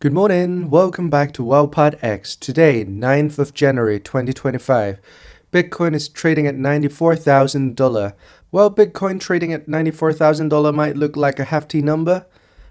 Good morning, welcome back to WildPod X. Today, 9th of January 2025. Bitcoin is trading at $94,000. Well, Bitcoin trading at $94,000 might look like a hefty number,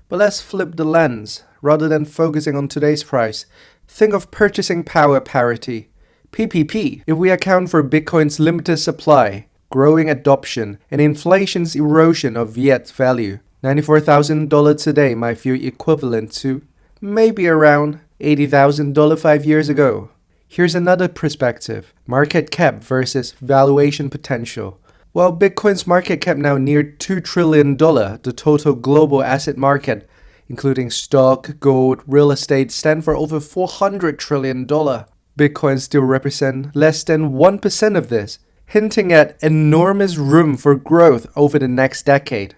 but let's flip the lens. Rather than focusing on today's price, think of purchasing power parity, PPP, if we account for Bitcoin's limited supply, growing adoption, and inflation's erosion of fiat value. $94,000 today might feel equivalent to maybe around $80,000 5 years ago. Here's another perspective, market cap versus valuation potential. While Bitcoin's market cap now near $2 trillion, the total global asset market, including stock, gold, real estate, stand for over $400 trillion. Bitcoin still represents less than 1% of this, hinting at enormous room for growth over the next decade.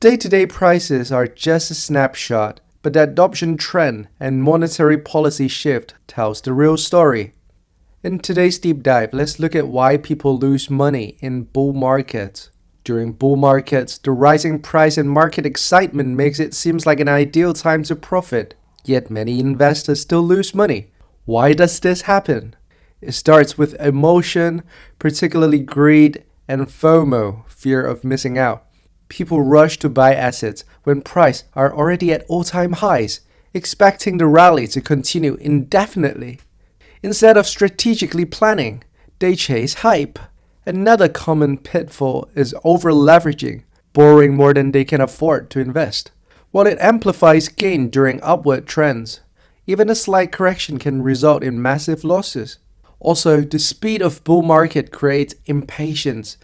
Day-to-day prices are just a snapshot, but the adoption trend and monetary policy shift tells the real story. In today's deep dive, let's look at why people lose money in bull markets. During bull markets, the rising price and market excitement makes it seem like an ideal time to profit, yet many investors still lose money. Why does this happen? It starts with emotion, particularly greed and FOMO, fear of missing out. People rush to buy assets when prices are already at all-time highs, expecting the rally to continue indefinitely. Instead of strategically planning, they chase hype. Another common pitfall is over-leveraging, borrowing more than they can afford to invest. While it amplifies gain during upward trends, even a slight correction can result in massive losses. Also, the speed of bull market creates impatience.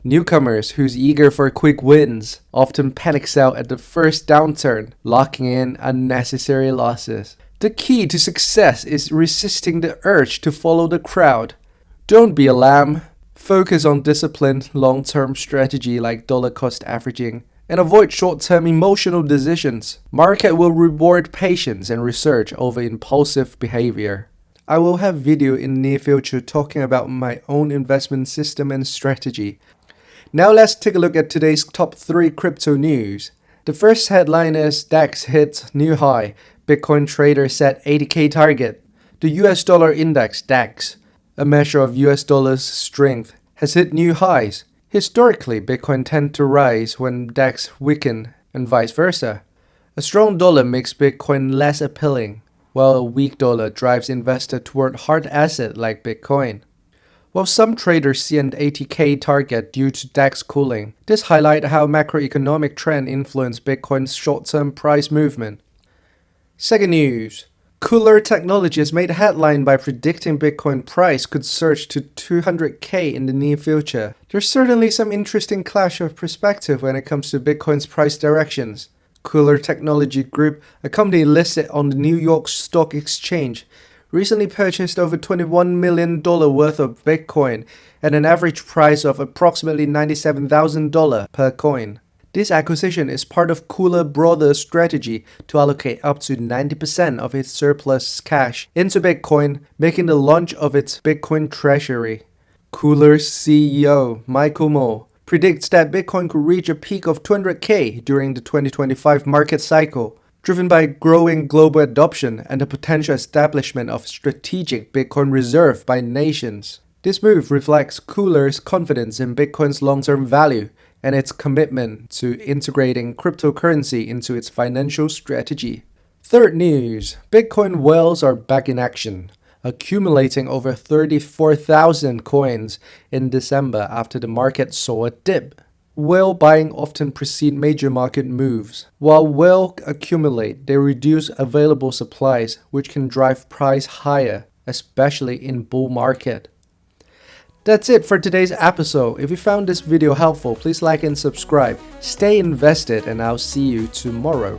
Newcomers who's eager for quick wins often panic sell at the first downturn, locking in unnecessary losses. The key to success is resisting the urge to follow the crowd. Don't be a lamb. Focus on disciplined, long-term strategy like dollar cost averaging and avoid short-term emotional decisions. Market will reward patience and research over impulsive behavior. I will have video in the near future talking about my own investment system and strategy. Now let's take a look at today's top 3 crypto news. The first headline is DAX hits new high. Bitcoin trader set 80k target. The US dollar index DAX, a measure of US dollar's strength, has hit new highs. Historically, Bitcoin tends to rise when DAX weaken and vice versa. A strong dollar makes Bitcoin less appealing, while a weak dollar drives investors toward hard assets like Bitcoin. While some traders see an 80k target due to DAX cooling, this highlights how macroeconomic trends influence Bitcoin's short-term price movement. Second news. Cooler Technologies made a headline by predicting Bitcoin price could surge to 200k in the near future. There's certainly some interesting clash of perspective when it comes to Bitcoin's price directions. Cooler Technology Group, a company listed on the New York Stock Exchange, recently purchased over $21 million worth of Bitcoin at an average price of approximately $97,000 per coin. This acquisition is part of Cooler broader strategy to allocate up to 90% of its surplus cash into Bitcoin, making the launch of its Bitcoin treasury. Cooler's CEO, Michael Moore, predicts that Bitcoin could reach a peak of 200k during the 2025 market cycle, driven by growing global adoption and the potential establishment of strategic Bitcoin reserve by nations. This move reflects Cooler's confidence in Bitcoin's long-term value and its commitment to integrating cryptocurrency into its financial strategy. Third news, Bitcoin whales are back in action, accumulating over 34,000 coins in December after the market saw a dip. Whale buying often precedes major market moves. While whales accumulate, they reduce available supplies, which can drive price higher, especially in bull market. That's it for today's episode. If you found this video helpful, please like and subscribe. Stay invested, and I'll see you tomorrow.